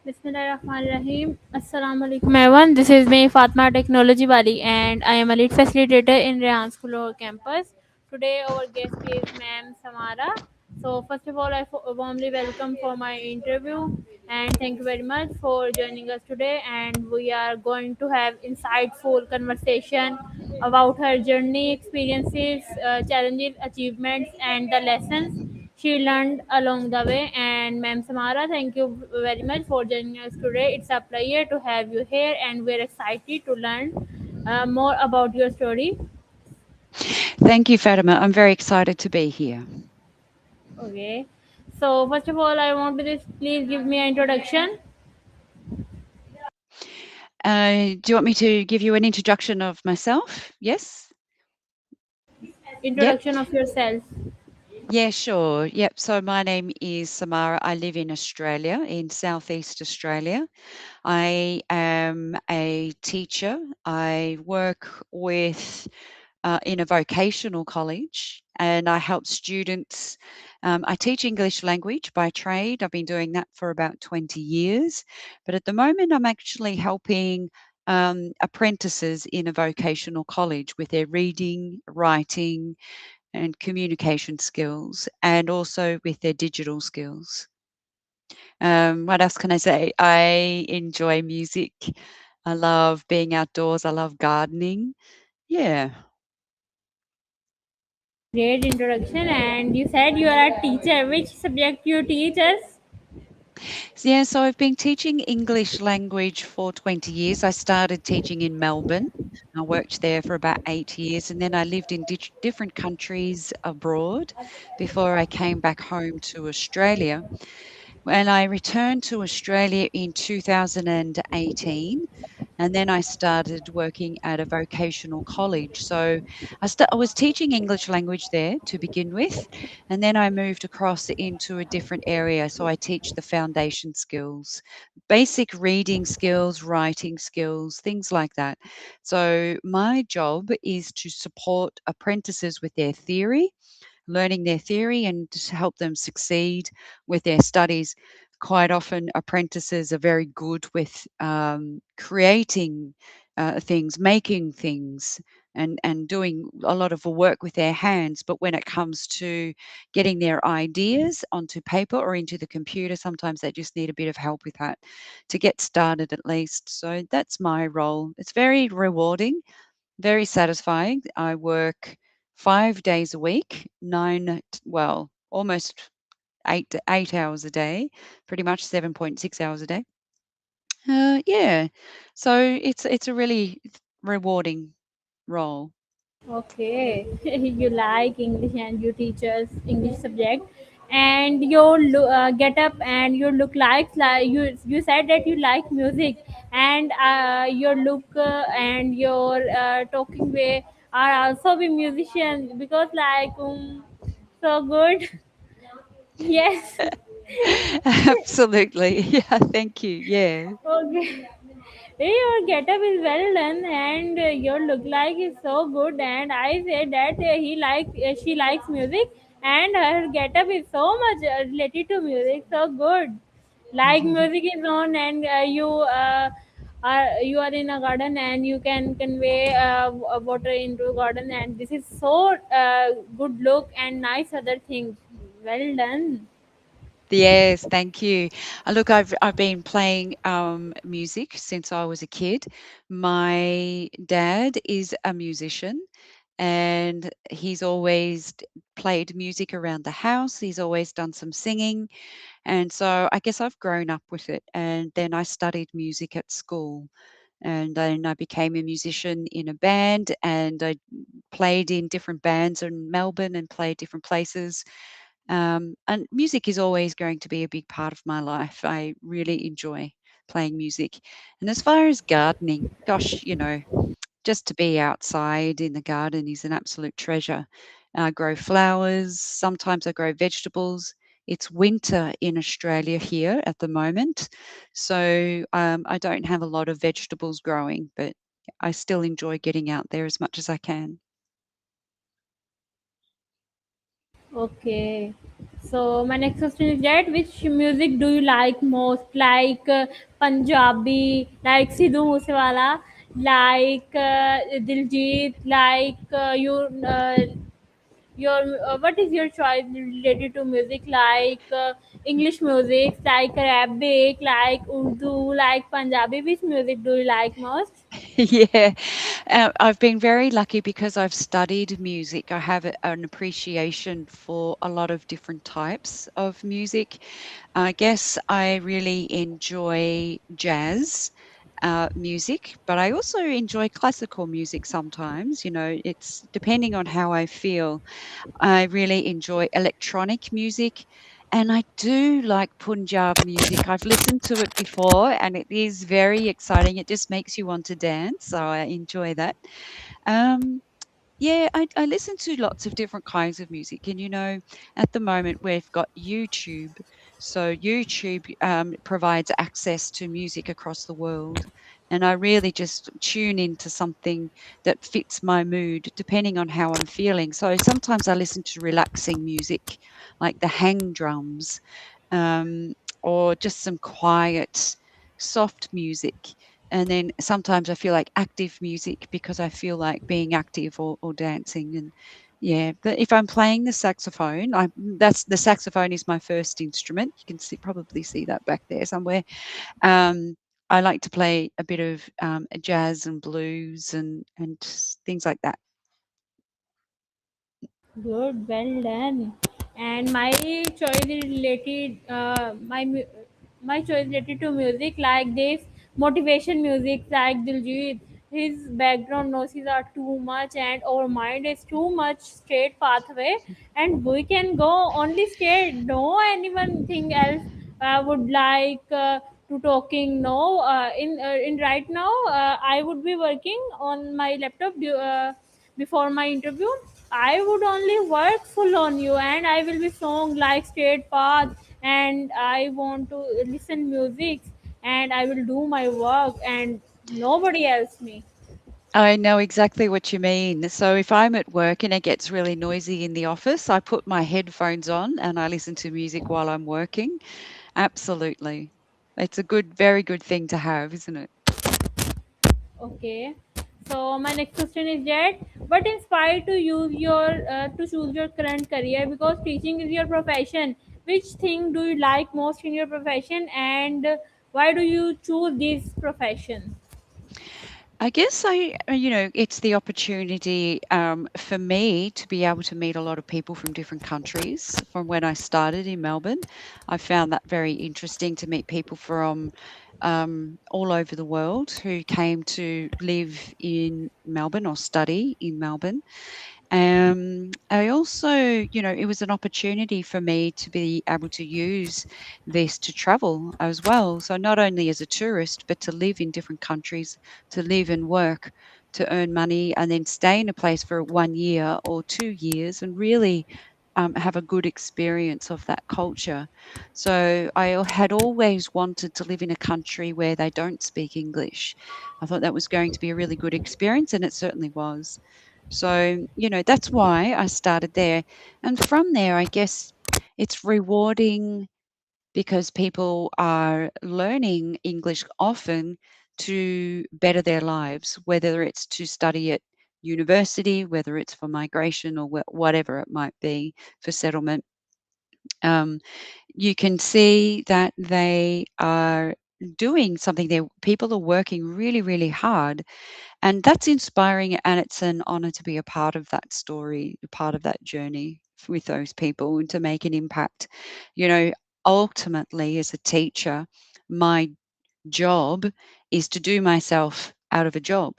Bismillahirrahmanirrahim. Assalamu alaikum everyone. This is me Fatima Technology Wali and I am a lead facilitator in Rayan School or campus. Today our guest is Ma'am Samara. So first of all, warmly welcome for my interview and thank you very much for joining us today. And we are going to have insightful conversation about her journey, experiences, challenges, achievements, and the lessons she learned along the way. And Ma'am Samara, thank you very much for joining us today. It's a pleasure to have you here, and we're excited to learn more about your story. Thank you, Fatima. I'm very excited to be here. Okay. So first of all, I want to just please give me an introduction. Do you want me to give you an introduction of myself? Yes? Yep. Introduction of yourself. Yeah, sure. Yep. So my name is Samara. I live in Australia, in Southeast Australia. I am a teacher. I work with in a vocational college and I help students. I teach English language by trade. I've been doing that for about 20 years. But at the moment, I'm actually helping apprentices in a vocational college with their reading, writing, and communication skills, and also with their digital skills. What else can I say? I enjoy music. I love being outdoors. I love gardening. Yeah. Great introduction. And you said you are a teacher. Which subject you teach us? Yeah, so I've been teaching English language for 20 years. I started teaching in Melbourne. I worked there for about 8 years, and then I lived in different countries abroad before I came back home to Australia. When I returned to Australia in 2018, and then I started working at a vocational college. So I was teaching English language there to begin with, and then I moved across into a different area. So I teach the foundation skills, basic reading skills, writing skills, things like that. So my job is to support apprentices with their theory, learning their theory, and to help them succeed with their studies. Quite often, apprentices are very good with creating things, making things, and doing a lot of the work with their hands. But when it comes to getting their ideas onto paper or into the computer, sometimes they just need a bit of help with that to get started at least. So that's my role. It's very rewarding, very satisfying. I work 5 days a week, well, almost 8 hours a day, pretty much 7.6 hours a day. Yeah. So it's a really rewarding role. Okay, you like English and you teach us English subject, and your get up and your look like you said that you like music, and your look and your talking way are also be musicians because so good. Yes. Absolutely. Yeah, thank you. Yeah. Okay. Your getup is well done, and your look like is so good. And I said that she likes music, and her getup is so much related to music, so good. Like music is on, and you are in a garden, and you can convey water into a garden, and this is so good look and nice other things. Well done. Yes, thank you. Look, I've been playing music since I was a kid. My dad is a musician, and he's always played music around the house. He's always done some singing, and so I guess I've grown up with it. And then I studied music at school, and then I became a musician in a band, and I played in different bands in Melbourne and played different places. And music is always going to be a big part of my life. I really enjoy playing music. And as far as gardening, gosh, just to be outside in the garden is an absolute treasure. I grow flowers, sometimes I grow vegetables. It's winter in Australia here at the moment, so I don't have a lot of vegetables growing, but I still enjoy getting out there as much as I can. Okay. So my next question is that which music do you like most? Like Punjabi, like Sidhu Moosewala, like Diljit, like your what is your choice related to music? Like English music, like Arabic, like Urdu, like Punjabi. Which music do you like most? Yeah, I've been very lucky because I've studied music. I have an appreciation for a lot of different types of music. I guess I really enjoy jazz music, but I also enjoy classical music sometimes. You know, it's depending on how I feel. I really enjoy electronic music. And I do like Punjab music. I've listened to it before and it is very exciting. It just makes you want to dance. So I enjoy that. Um, yeah, I listen to lots of different kinds of music. And, you know, at the moment we've got YouTube. So YouTube provides access to music across the world. And I really just tune into something that fits my mood depending on how I'm feeling. So sometimes I listen to relaxing music like the hang drums um, or just some quiet, soft music. And then sometimes I feel like active music because I feel like being active or dancing. And yeah, but if I'm playing the saxophone, that's the saxophone is my first instrument. You can probably see that back there somewhere. Um, I like to play a bit of jazz and blues and things like that. Good, well done. And my choice is related. My choice related to music like this motivation music like Diljit. His background noises are too much, and our mind is too much straight pathway, and we can go only straight. No anyone thing else would like to talking. No, in right now I would be working on my laptop. Before my interview I would only work full on you and I will be song like straight path and I want to listen music and I will do my work and nobody else me. I know exactly what you mean. So if I'm at work and it gets really noisy in the office, I put my headphones on and I listen to music while I'm working. Absolutely. It's a very good thing to have, isn't it? Okay. So my next question is that what inspired to use your to choose your current career because teaching is your profession. Which thing do you like most in your profession and why do you choose this profession? I guess you know, it's the opportunity for me to be able to meet a lot of people from different countries. From when I started in Melbourne, I found that very interesting to meet people from all over the world who came to live in Melbourne or study in Melbourne. I also, you know, it was an opportunity for me to be able to use this to travel as well. So not only as a tourist, but to live in different countries, to live and work, to earn money, and then stay in a place for 1 year or 2 years and really have a good experience of that culture. So had always wanted to live in a country where they don't speak English. I thought that was going to be a really good experience, and it certainly was. So, you know, that's why I started there. And from there, I guess it's rewarding because people are learning English often to better their lives, whether it's to study at university, whether it's for migration or whatever it might be for settlement. Um, you can see that they are doing something there. People are working really, really hard and that's inspiring, and it's an honor to be a part of that story, a part of that journey with those people and to make an impact. You know, ultimately, as a teacher, my job is to do myself out of a job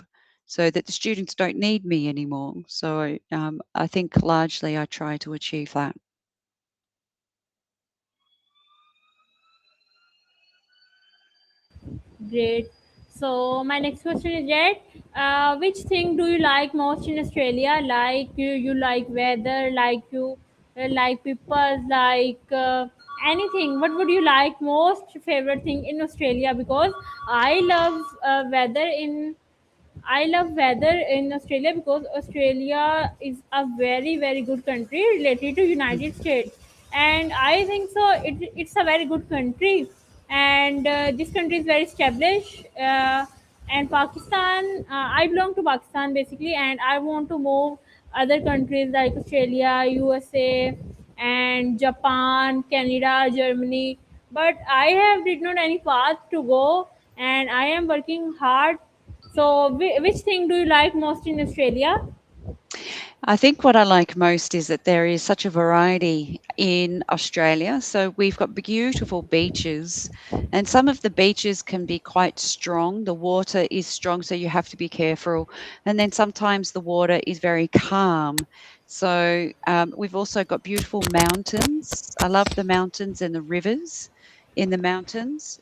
so that the students don't need me anymore. So I think largely I try to achieve that. Great. So my next question is that which thing do you like most in Australia? Like you like weather, like you like people, like anything. What would you like most favorite thing in Australia? Because I love weather in I love weather in Australia because Australia is a very very good country related to United States and I think so. It's a very good country, and this country is very established. And Pakistan, I belong to Pakistan basically, and I want to move other countries like Australia, USA, and Japan, Canada, Germany. But I have did not any path to go, and I am working hard. So, which thing do you like most in Australia? I think what I like most is that there is such a variety in Australia. So we've got beautiful beaches, and some of the beaches can be quite strong. The water is strong, so you have to be careful. And then sometimes the water is very calm. So we've also got beautiful mountains. I love the mountains and the rivers in the mountains.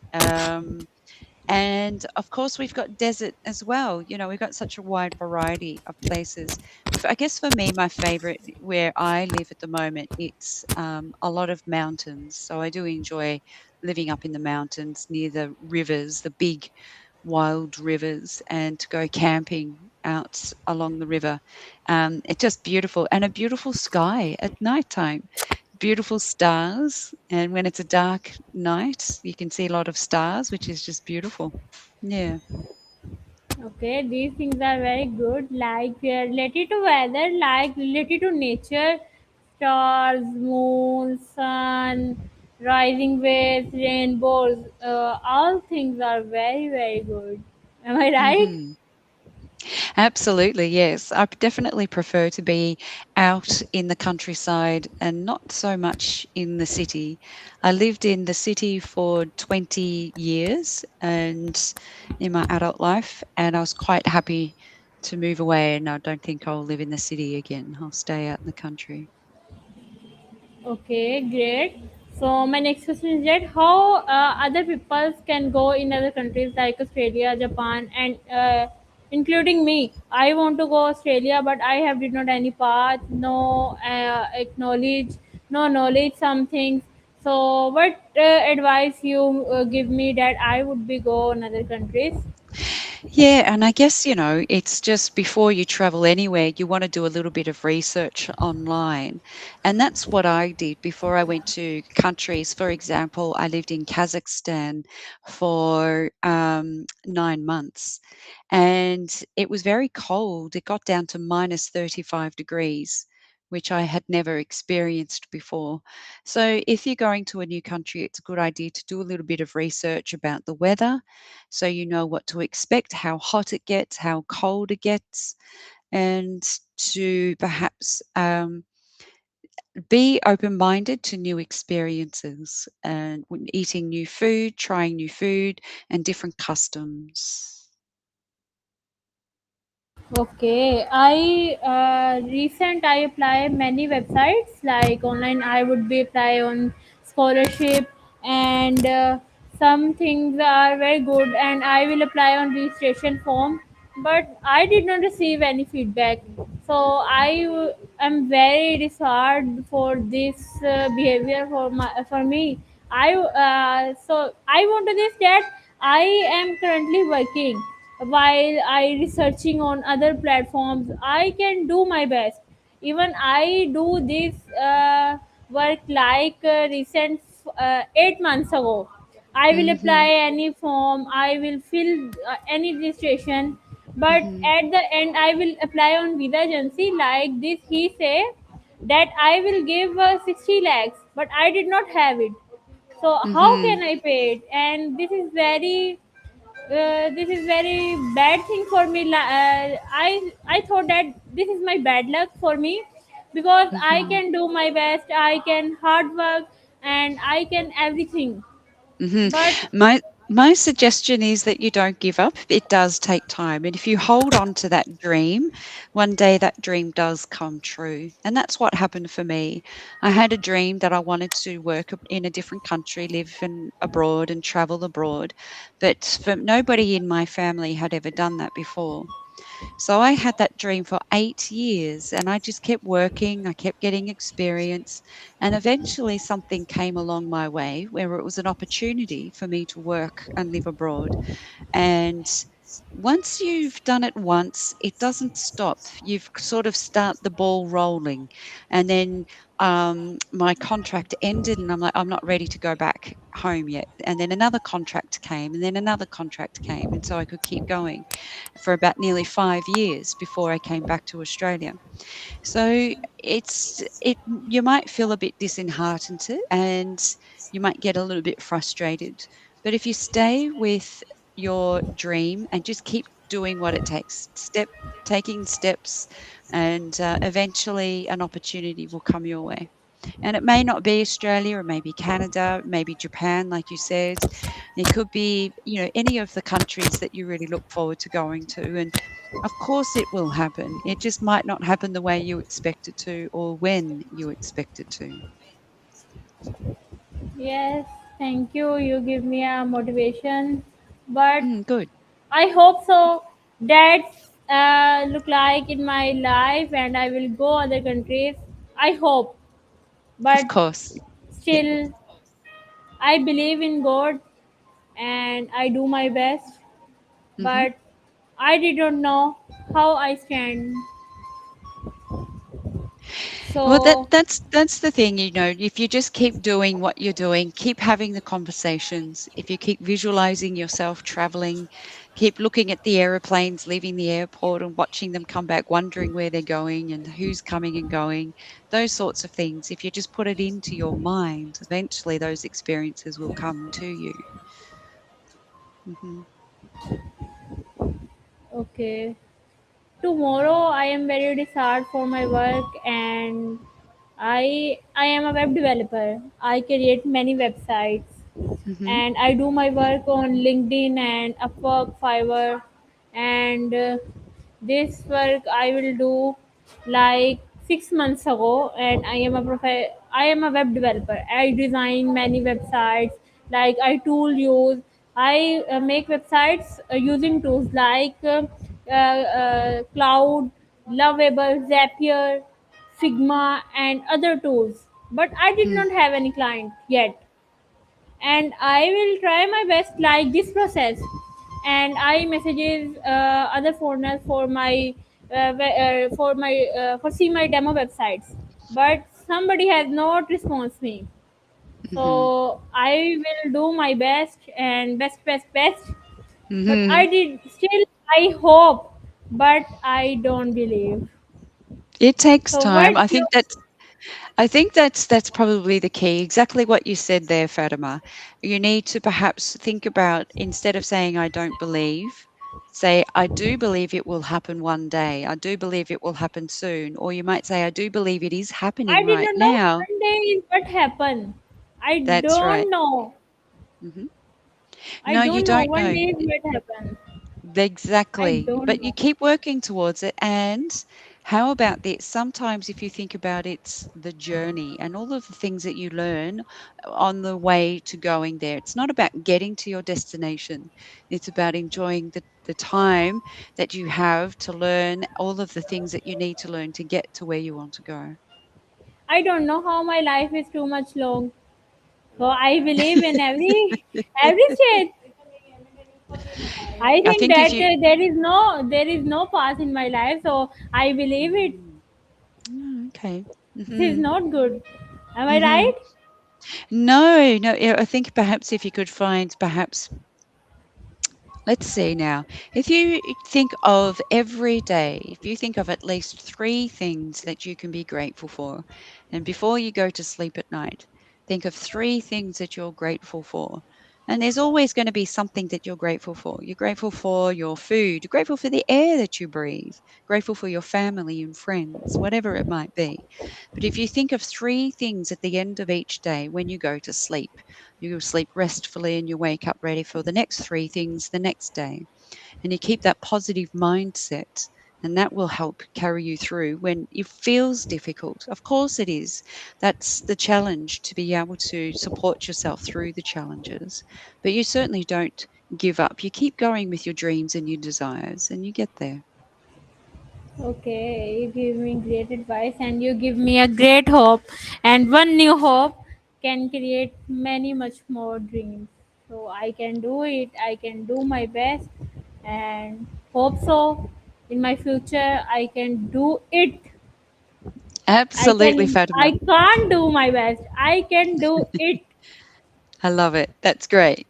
And of course, we've got desert as well. You know, we've got such a wide variety of places. I guess for me, my favorite where I live at the moment, it's a lot of mountains. So I do enjoy living up in the mountains near the rivers, the big wild rivers, and to go camping out along the river. It's just beautiful, and a beautiful sky at night time, beautiful stars. And when it's a dark night, you can see a lot of stars, which is just beautiful. Yeah. Okay, these things are very good. Like related to weather, like related to nature, stars, moon, sun, rising waves, rainbows. All things are very very good. Am I right? Hmm. Absolutely, yes. I definitely prefer to be out in the countryside and not so much in the city. I lived in the city for 20 years and in my adult life, and I was quite happy to move away, and I don't think I'll live in the city again. I'll stay out in the country. Okay, great. So my next question is that how other peoples can go in other countries like Australia, Japan, and including me. I want to go Australia, but I have did not any path, no acknowledge, no knowledge some things. So what advice you give me that I would be go in other countries? Yeah, and I guess, it's just before you travel anywhere, you want to do a little bit of research online. And that's what I did before I went to countries. For example, I lived in Kazakhstan for 9 months, and it was very cold. It got down to minus 35 degrees, which I had never experienced before. So if you're going to a new country, it's a good idea to do a little bit of research about the weather so you know what to expect, how hot it gets, how cold it gets, and to perhaps be open minded to new experiences and eating new food, trying new food, and different customs. Okay, I apply many websites like online. I would be apply on scholarship, and some things are very good, and I will apply on registration form. But I did not receive any feedback, so am very disheartened for this behavior for me. I want to this that I am currently working while I researching on other platforms. I can do my best. Even I do this work like recent 8 months ago. I will apply Hmm. any form, I will fill any registration, but Hmm. at the end I will apply on visa agency like this. He say that I will give 60 lakhs, but I did not have it. So how Hmm. can I pay it? And this is very bad thing for me. I thought that this is my bad luck for me, because I Hmm. can do my best, I can hard work, and I can everything. Hmm. But My suggestion is that you don't give up. It does take time, and if you hold on to that dream, one day that dream does come true. And that's what happened for me. I had a dream that I wanted to work in a different country, abroad, and travel abroad, but for nobody in my family had ever done that before. So I had that dream for 8 years and I just kept working. I kept getting experience. And eventually something came along my way where it was an opportunity for me to work and live abroad. And Once you've done it once, it doesn't stop. You've sort of start the ball rolling. And then my contract ended, and I'm like, I'm not ready to go back home yet. And then another contract came, and then another contract came. And so I could keep going for about nearly 5 years before I came back to Australia. So you might feel a bit disheartened and you might get a little bit frustrated. But if you stay with your dream and just keep doing what it takes, taking steps, and eventually an opportunity will come your way. And it may not be Australia, or maybe Canada, maybe Japan, like you said. It could be, any of the countries that you really look forward to going to. And of course, it will happen. It just might not happen the way you expect it to or when you expect it to. Yes, thank you. You give me a motivation, but Good. I hope so. That's look like in my life, and I will go other countries. I hope, Of but course. Yeah. still, I believe in God, and I do my best. hmm But I did not know how I stand. Well, So that's the thing, if you just keep doing what you're doing, keep having the conversations, if you keep visualizing yourself traveling, keep looking at the aeroplanes leaving the airport and watching them come back, wondering where they're going and who's coming and going, those sorts of things. If you just put it into your mind, eventually those experiences will come to you. hmm okay, tomorrow I am very disheartened for my work, and I am a web developer. I create many websites, hmm and I do my work on LinkedIn and Upwork, Fiverr, and this work I will do like 6 months ago, and I am a web developer. I design many websites. Like I tool use. I make websites using tools like Cloud, Lovable, Zapier, Figma, and other tools. But I did not have any client yet, and I will try my best like this process. And I messages other foreigners for see my demo websites, but somebody has not response me. hmm So I will do my best and best, but hmm I did still I hope, but I don't believe. It takes So time. what I you think that's probably the key. Exactly what you said there, Fatima. You need to perhaps think about, instead of saying I don't believe, say I do believe it will happen one day. I do believe it will happen soon. Or you might say I do believe it is I happening did right not know now. one day is what happened. I That's right. don't know. hmm I No, you don't know. don't One know. day it might happen. I Exactly. don't But you know. keep working towards it. And how about this? Sometimes, if you think about it, it's the journey and all of the things that you learn on the way to going there. It's not about getting to your destination, it's about enjoying the time that you have to learn all of the things that you need to learn to get to where you want to go. I don't know how my life is too much long. So I believe in every stage. I I think think if that you. there is no past in my life. So I believe it. Mm, okay. This is hmm not good. Am I hmm right? No, no. I think perhaps if you could find perhaps. Let's see now. If you think of every day, if you think of at least three things that you can be grateful for, and before you go to sleep at night, think of three things that you're grateful for. And there's always going to be something that you're grateful for. You're grateful for your food, you're grateful for the air that you breathe, grateful for your family and friends, whatever it might be. But if you think of three things at the end of each day when you go to sleep, you sleep restfully and you wake up ready for the next three things the next day. And you keep that positive mindset, and that will help carry you through when it feels difficult. Of course, it is. That's the challenge, to be able to support yourself through the challenges. But you certainly don't give up. You keep going with your dreams and your desires, and you get there. Okay, you give me great advice, and you give me a great hope. And one new hope can create many much more dreams. So I can do it. I can do my best, and hope so in my future I can do it. I Absolutely, can Fatima. I can't do my best. I can do it. I love it. That's great.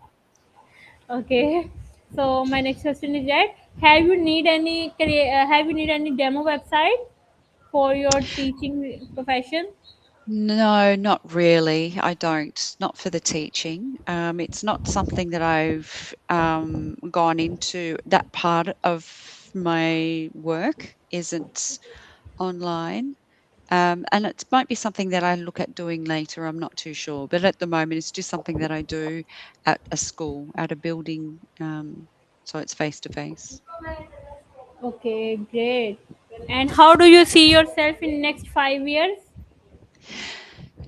Okay. So my next question is that have you need any demo website for your teaching profession? No, not really. I don't. Not for the teaching. It's not something that I've gone into. That part of my work isn't online. And it might be something that I look at doing later. I'm not too sure. But at the moment, it's just something that I do at a school, at a building. So it's face to face. Okay, great. And how do you see yourself in next 5 years?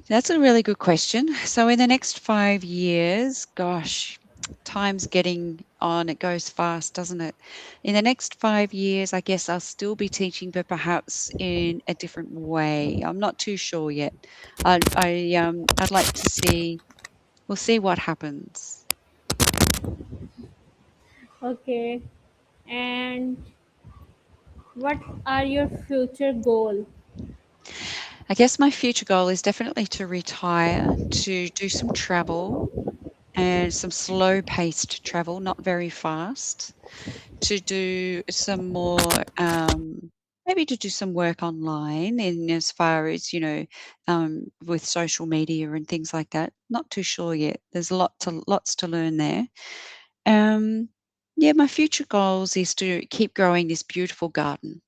That's a really good question. So, in the next 5 years, gosh, time's getting on. It goes fast, doesn't it? In the next 5 years, I guess I'll still be teaching, but perhaps in a different way. I'm not too sure yet. I'd like to see. We'll see what happens. Okay. And what are your future goals? I guess my future goal is definitely to retire, to do some travel and some slow paced travel, not very fast, to do some more, maybe to do some work online in as far as, with social media and things like that. Not too sure yet. There's lots to learn there. Um, yeah, my future goals is to keep growing this beautiful garden.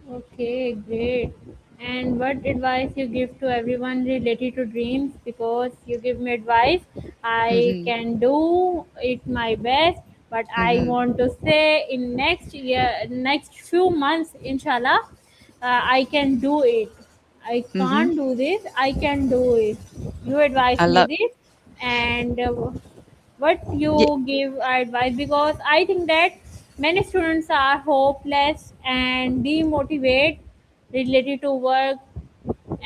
Okay, great. And what advice you give to everyone related to dreams? Because you give me advice, I Mhm, can do it my best, but I mhm, want to say in next year, next few months, inshallah, I can do it. I mhm. can't do this. I can do it. You advise I me love this, and what yeah, you give advice, because I think that many students are hopeless and demotivated related to work,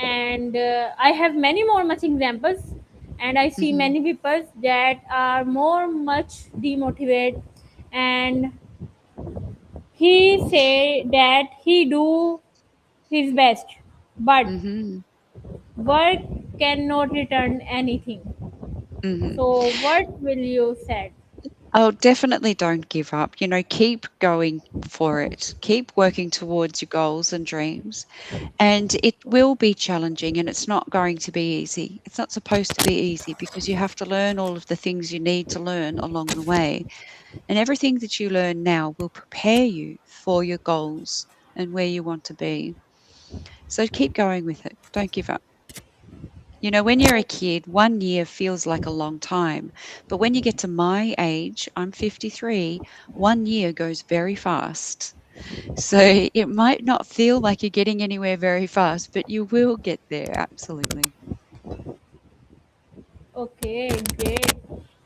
and I have many more much examples, and I see mhm, many people that are more much demotivated, and he say that he do his best, but mhm, work cannot return anything. mhm. So what will you say? Oh, definitely don't give up. Keep going for it. Keep working towards your goals and dreams. And it will be challenging and it's not going to be easy. It's not supposed to be easy because you have to learn all of the things you need to learn along the way. And everything that you learn now will prepare you for your goals and where you want to be. So keep going with it. Don't give up. When you're a kid, 1 year feels like a long time. But when you get to my age, I'm 53, 1 year goes very fast. So it might not feel like you're getting anywhere very fast, but you will get there. Absolutely. Okay, great.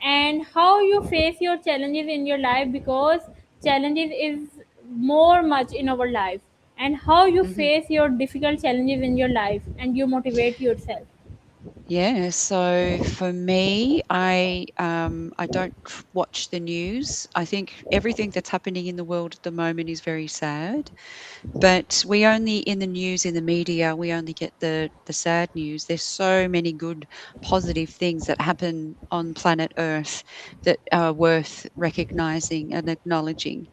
And how you face your challenges in your life, because challenges is more much in our life, and how you Hmm. face your difficult challenges in your life and you motivate yourself. Yeah. So for me, I don't watch the news. I think everything that's happening in the world at the moment is very sad. But we only in the news, in the media, we only get the sad news. There's so many good, positive things that happen on planet Earth that are worth recognizing and acknowledging.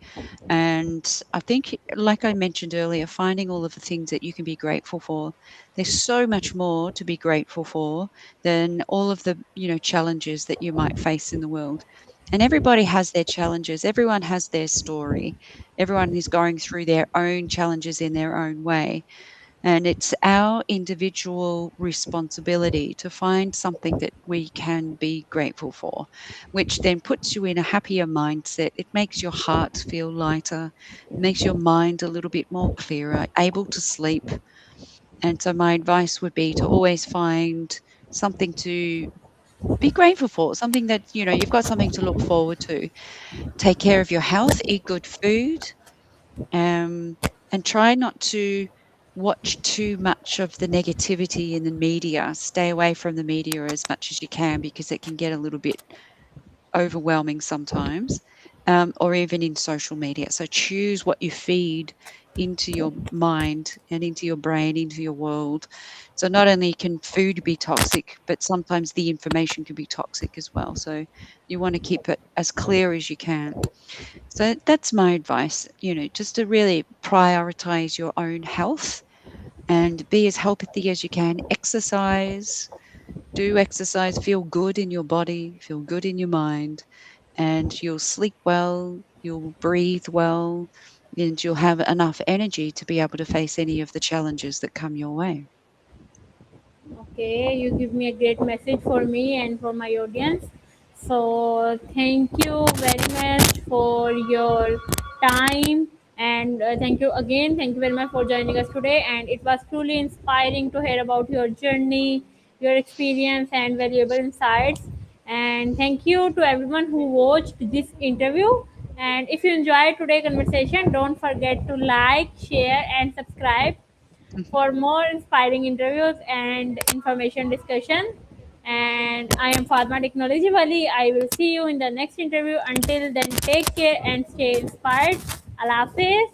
And I think, like I mentioned earlier, finding all of the things that you can be grateful for. There's so much more to be grateful for than all of the, challenges that you might face in the world. And everybody has their challenges. Everyone has their story. Everyone is going through their own challenges in their own way. And it's our individual responsibility to find something that we can be grateful for, which then puts you in a happier mindset. It makes your heart feel lighter, makes your mind a little bit more clearer, able to sleep. And so, my advice would be to always find something to be grateful for, something that, you've got something to look forward to. Take care of your health, eat good food, um, and try not to watch too much of the negativity in the media. Stay away from the media as much as you can because it can get a little bit overwhelming sometimes, or even in social media. So choose what you feed into your mind and into your brain, into your world. So not only can food be toxic, but sometimes the information can be toxic as well. So you want to keep it as clear as you can. So that's my advice, just to really prioritize your own health and be as healthy as you can. Do exercise, feel good in your body, feel good in your mind, and you'll sleep well, you'll breathe well, and you'll have enough energy to be able to face any of the challenges that come your way. Okay, you give me a great message for me and for my audience. So, thank you very much for your time, and thank you again. Thank you very much for joining us today. And it was truly inspiring to hear about your journey, your experience, and valuable insights. And thank you to everyone who watched this interview. And if you enjoyed today's conversation, don't forget to like, share, and subscribe for more inspiring interviews and information discussion. And I am Fatima Technology Wali. I will see you in the next interview. Until then, take care and stay inspired. Allah Hafiz.